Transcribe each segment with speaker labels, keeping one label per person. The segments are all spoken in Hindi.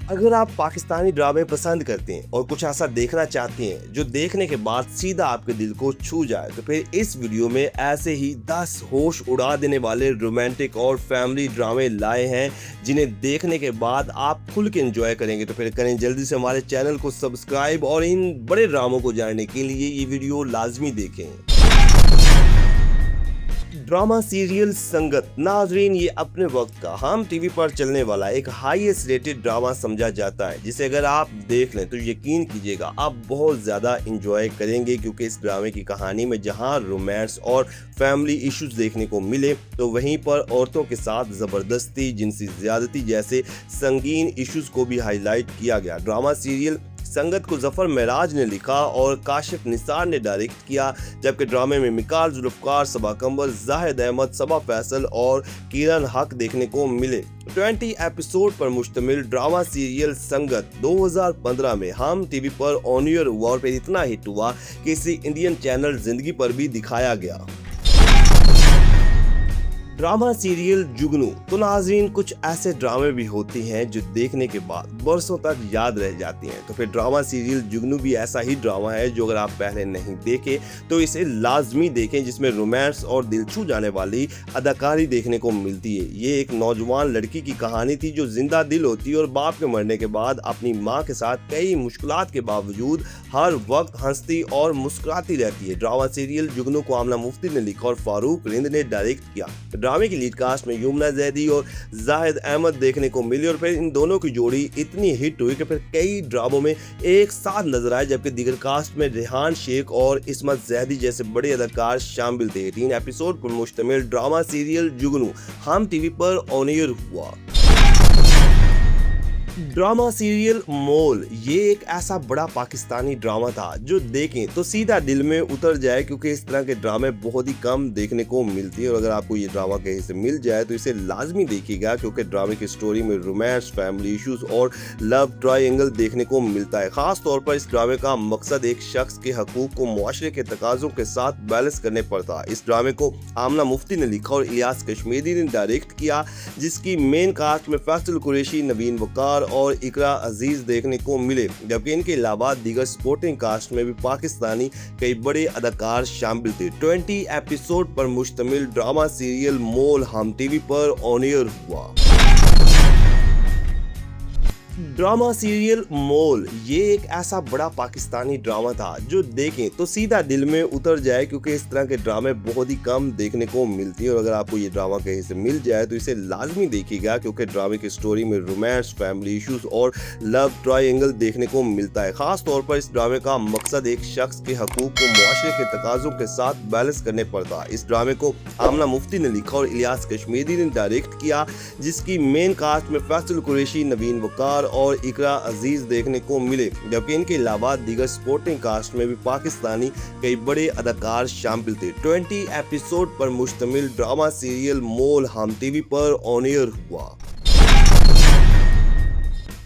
Speaker 1: अगर आप पाकिस्तानी ड्रामे पसंद करते हैं और कुछ ऐसा देखना चाहते हैं जो देखने के बाद सीधा आपके दिल को छू जाए, तो फिर इस वीडियो में ऐसे ही 10 होश उड़ा देने वाले रोमांटिक और फैमिली ड्रामे लाए हैं जिन्हें देखने के बाद आप खुल के एंजॉय करेंगे। तो फिर करें जल्दी से हमारे चैनल को सब्सक्राइब और इन बड़े ड्रामों को जानने के लिए ये वीडियो लाजमी देखें। ड्रामा सीरियल संगत। नाजरीन, ये अपने वक्त का हम टीवी पर चलने वाला एक हाईएस्ट रेटेड ड्रामा समझा जाता है, जिसे अगर आप देख लें तो यकीन कीजिएगा आप बहुत ज़्यादा इंजॉय करेंगे, क्योंकि इस ड्रामे की कहानी में जहां रोमांस और फैमिली इश्यूज देखने को मिले, तो वहीं पर औरतों के साथ ज़बरदस्ती, जिनसी ज़्यादती जैसे संगीन इश्यूज को भी हाईलाइट किया गया। ड्रामा सीरियल संगत को जफर महराज ने लिखा और काशिफ निसार ने डायरेक्ट किया, जबकि ड्रामे में मिकाल जुल्फकार, सबा कंवर, जाहिद अहमद, सबा फैसल और किरण हक देखने को मिले। 20 एपिसोड पर मुश्तमिल ड्रामा सीरियल संगत 2015 में हम टीवी पर ऑन एयर हुआ और फिर इतना हिट हुआ कि इसे इंडियन चैनल जिंदगी पर भी दिखाया गया। ड्रामा सीरियल जुगनू। तो नाज़रीन, कुछ ऐसे ड्रामे भी होते हैं जो देखने के बाद बरसों तक याद रह जाती हैं। तो फिर ड्रामा सीरियल जुगनू भी ऐसा ही ड्रामा है जो अगर आप पहले नहीं देखे तो इसे लाजमी देखें, जिसमें रोमांस और दिल छू जाने वाली अदाकारी देखने को मिलती है। ये एक नौजवान लड़की की कहानी थी जो जिंदा दिल होती है और बाप के मरने के बाद अपनी माँ के साथ कई मुश्किलात के बावजूद हर वक्त हंसती और मुस्कुराती रहती है। ड्रामा सीरियल जुगनू को आमना मुफ्ती ने लिखा और फारूक रिंद ने डायरेक्ट किया। ड्रामे की लीड कास्ट में युमना जैदी और जाहिद अहमद देखने को मिली और फिर इन दोनों की जोड़ी इतनी हिट हुई कि फिर कई ड्रामों में एक साथ नजर आए, जबकि दीगर कास्ट में रेहान शेख और इस्मत जैदी जैसे बड़े अदाकार शामिल थे। 3 एपिसोड पर मुश्तमिल ड्रामा सीरियल जुगनू हम टीवी पर ऑन एयर हुआ। ड्रामा सीरियल मोल। ये एक ऐसा बड़ा पाकिस्तानी ड्रामा था जो देखें तो सीधा दिल में उतर जाए, क्योंकि इस तरह के ड्रामे बहुत ही कम देखने को मिलती है और अगर आपको ये ड्रामा कहीं से मिल जाए तो इसे लाजमी देखिएगा, क्योंकि ड्रामे की स्टोरी में रोमांस, फैमिली इश्यूज और लव ट्रायंगल देखने को मिलता है। खास तौर पर इस ड्रामे का मकसद एक शख्स के हकूक को मुआशरे के तकाजों के साथ बैलेंस करने पर था। इस ड्रामे को आमना मुफ्ती ने लिखा और इलियास कश्मीरी ने डायरेक्ट किया, जिसकी मेन कास्ट में फैसल कुरैशी, नवीन वकार और इकरा अजीज देखने को मिले, जबकि इनके अलावा दीगर सपोर्टिंग कास्ट में भी पाकिस्तानी कई बड़े अदाकार शामिल थे। 20 एपिसोड पर मुश्तमिल ड्रामा सीरियल मोल हम टीवी पर ऑन एयर हुआ। ड्रामा सीरियल मोल। ये एक ऐसा बड़ा पाकिस्तानी ड्रामा था जो देखें तो सीधा दिल में उतर जाए, क्योंकि इस तरह के ड्रामे बहुत ही कम देखने को मिलती है और अगर आपको ये ड्रामा कहीं से मिल जाए तो इसे लाजमी देखिएगा, क्योंकि ड्रामे की स्टोरी में रोमांस, फैमिली इश्यूज और लव ट्रायंगल देखने को मिलता है। खास तौर पर इस ड्रामे का मकसद एक शख्स के हकूक को मुआशरे के तकाजों के साथ बैलेंस करने पर था। इस ड्रामे को आमना मुफ्ती ने लिखा और इलियास कश्मीरी ने डायरेक्ट किया, जिसकी मेन कास्ट में फैसल कुरैशी, नवीन वकार और इकरा अजीज देखने को मिले, जबकि इनके अलावा दीगर सपोर्टिंग कास्ट में भी पाकिस्तानी कई बड़े अदाकार शामिल थे। 20 एपिसोड पर मुश्तमिल ड्रामा सीरियल मोल हम टीवी पर ऑन एयर हुआ।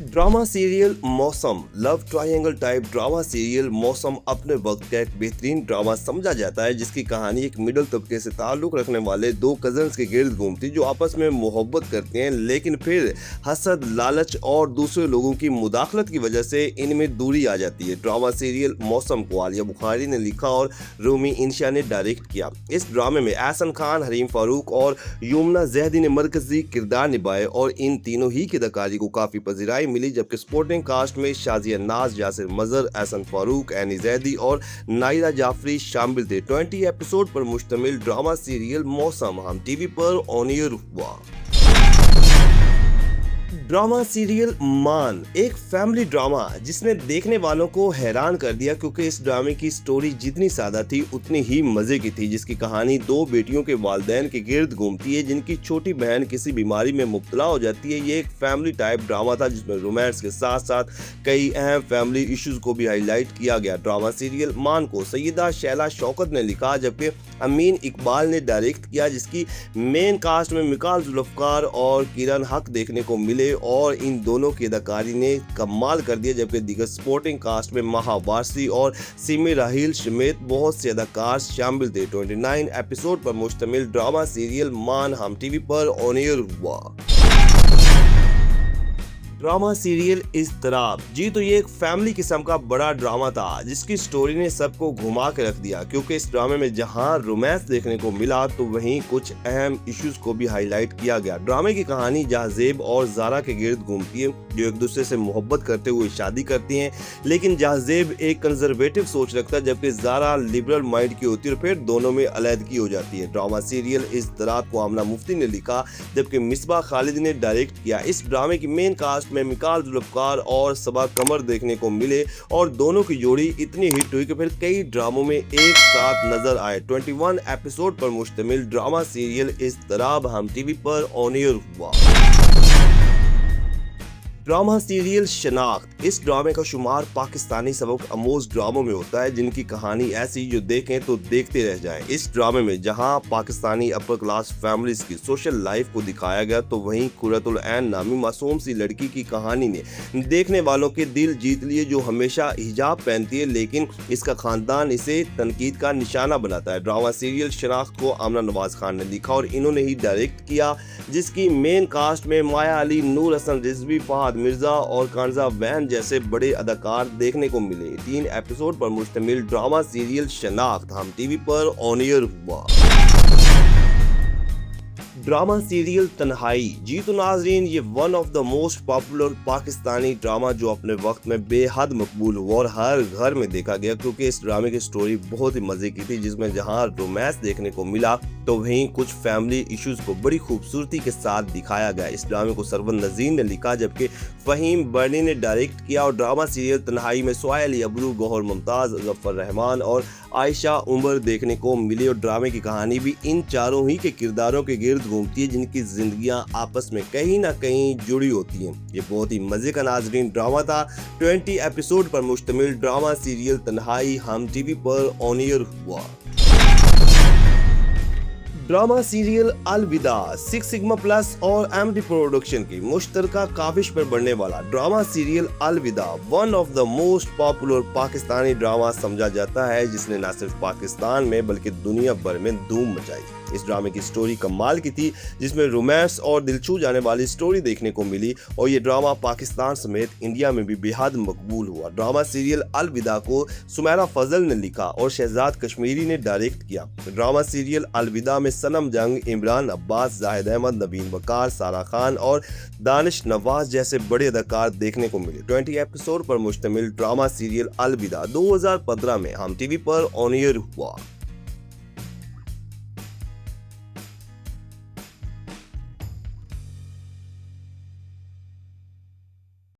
Speaker 1: ड्रामा सीरियल मौसम। Love triangle type drama serial मौसम अपने वक्त का एक बेहतरीन ड्रामा समझा जाता है, जिसकी कहानी एक मिडिल तबके से ताल्लुक रखने वाले दो कजन्स के गिर्द घूमती जो आपस में मोहब्बत करते हैं, लेकिन फिर हसद, लालच और दूसरे लोगों की मुदाखलत की वजह से इनमें दूरी आ जाती है। ड्रामा सीरियल मौसम को आलिया बुखारी ने लिखा और रूमी इंशा ने डायरेक्ट किया। इस ड्रामे में एहसन खान, हरीम फारूक और युमना जैदी ने मरकजी किरदार निभाए और इन तीनों ही की अदाकारी को काफी पजीराई मिली, जबकि सपोर्टिंग कास्ट में शाजिया नाज, यासिर मजर, एहसन फारूक, एनी जैदी और नायरा जाफरी शामिल थे। 20 एपिसोड पर मुश्तमिल ड्रामा सीरियल मौसम हम टीवी पर ऑन एयर हुआ। ड्रामा सीरियल मान। एक फैमिली ड्रामा जिसने देखने वालों को हैरान कर दिया, क्योंकि इस ड्रामे की स्टोरी जितनी सादा थी उतनी ही मजे की थी, जिसकी कहानी दो बेटियों के वालिदैन के गिर्द घूमती है जिनकी छोटी बहन किसी बीमारी में मुब्तला हो जाती है। ये एक फैमिली टाइप ड्रामा था जिसमें रोमांस के साथ साथ कई अहम फैमिली इश्यूज को भी हाईलाइट किया गया। ड्रामा सीरियल मान को सैयदा शैला शौकत ने लिखा, जबकि अमीन इकबाल ने डायरेक्ट किया, जिसकी मेन कास्ट में मिकाल जुल्फकार और किरण हक देखने को मिले और इन दोनों की अदाकारी ने कमाल कर दिया, जबकि दीगर सपोर्टिंग कास्ट में महा वारसी और सिमी राहिल समेत बहुत से अदाकार शामिल थे। 29 एपिसोड पर मुश्तमिल ड्रामा सीरियल मान हम टीवी पर ऑन एयर हुआ। Drama serial Iztirab. जी तो ये एक फैमिली किस्म का बड़ा ड्रामा था जिसकी स्टोरी ने सबको घुमा के रख दिया, क्योंकि इस ड्रामे में जहां रोमांस देखने को मिला तो वहीं कुछ अहम इश्यूज को भी हाईलाइट किया गया। ड्रामे की कहानी जहाजेब और जारा के गिर्द घूमती है, जो एक दूसरे से मोहब्बत करते हुए शादी करती हैं, लेकिन जहाजेब एक कंजर्वेटिव सोच रखता है जबकि जारा लिबरल माइंड की होती है और फिर दोनों में अलहदगी हो जाती है। ड्रामा सीरियल इज़्तिराब को आमना मुफ्ती ने लिखा जबकि मिसबा खालिद ने डायरेक्ट किया। इस ड्रामे की मेन कास्ट में मिकाल जुल्फकार और सबा कमर देखने को मिले और दोनों की जोड़ी इतनी हिट हुई कि फिर कई ड्रामों में एक साथ नजर आए। 21 एपिसोड पर मुश्तमिल ड्रामा सीरियल इज़्तिराब हम टीवी पर ऑन एयर हुआ। ड्रामा सीरियल शनाख्त। इस ड्रामे का शुमार पाकिस्तानी सबक आमोज ड्रामों में होता है जिनकी कहानी ऐसी जो देखें तो देखते रह जाएं। इस ड्रामे में जहां पाकिस्तानी अपर क्लास फैमिलीज की सोशल लाइफ को दिखाया गया तो वहीं कुर्रतुल ऐन नामी मासूम सी लड़की की कहानी ने देखने वालों के दिल जीत लिए, जो हमेशा हिजाब पहनती है लेकिन इसका खानदान इसे तनकीद का निशाना बनाता है। ड्रामा सीरियल शनाख्त को आमना नवाज खान ने लिखा और इन्होंने ही डायरेक्ट किया, जिसकी मेन कास्ट में माया अली, नूर हसन रिजवी, फहद मिर्जा और कांजा वैन जैसे बड़े अदाकार देखने को मिले। 3 एपिसोड पर मुश्तमिल ड्रामा सीरियल शनाख्त हम टीवी पर ऑन एयर हुआ। ड्रामा सीरियल तन्हाई। जी तो नाजरीन, ये one of the most popular Pakistani drama जो अपने वक्त में बेहद मकबूल हुआ और हर घर में देखा गया, क्योंकि इस ड्रामे की स्टोरी बहुत ही मजे की थी, जिसमें जहां रोमांस देखने को मिला तो वहीं कुछ फैमिली इश्यूज को बड़ी खूबसूरती के साथ दिखाया गया। इस ड्रामे को सरवन नजीर ने लिखा जबकि फहीम बर्नी ने डायरेक्ट किया और ड्रामा सीरियल तन्हाई में सोया अली अबरू, गौहर मुमताज, गफ्फर रहमान और आयशा उमर देखने को मिली और ड्रामे की कहानी भी इन चारों ही के किरदारों के गिर्द घूमती है जिनकी जिंदगियां आपस में कहीं ना कहीं जुड़ी होती हैं। ये बहुत ही मजे का नाजरीन ड्रामा था। 20 एपिसोड पर मुश्तमिल ड्रामा सीरियल तन्हाई हम टीवी पर ऑन एयर हुआ। ड्रामा सीरियल अलविदा। 6 सिग्मा प्लस और एमडी प्रोडक्शन की मुश्तरका काविश पर बढ़ने वाला ड्रामा सीरियल अलविदा one of the most popular Pakistani drama समझा जाता है, जिसने न सिर्फ पाकिस्तान में बल्कि दुनिया भर में धूम मचाई। इस ड्रामे की स्टोरी कमाल की थी, जिसमें रोमांस और दिल छू जाने वाली स्टोरी देखने को मिली और ये ड्रामा पाकिस्तान समेत इंडिया में भी बेहद मकबूल हुआ। ड्रामा सीरियल अलविदा को सुमेरा फजल ने लिखा और शहजाद कश्मीरी ने डायरेक्ट किया। ड्रामा सीरियल अलविदा में सनम जंग, इमरान अब्बास, जाहिद अहमद, नवीन वकार, सारा खान और दानिश नवाज जैसे बड़े अदाकार देखने को मिले। 20 एपिसोड पर मुश्तमिल ड्रामा सीरियल अलविदा 2015 में हम टीवी पर ऑन एयर हुआ।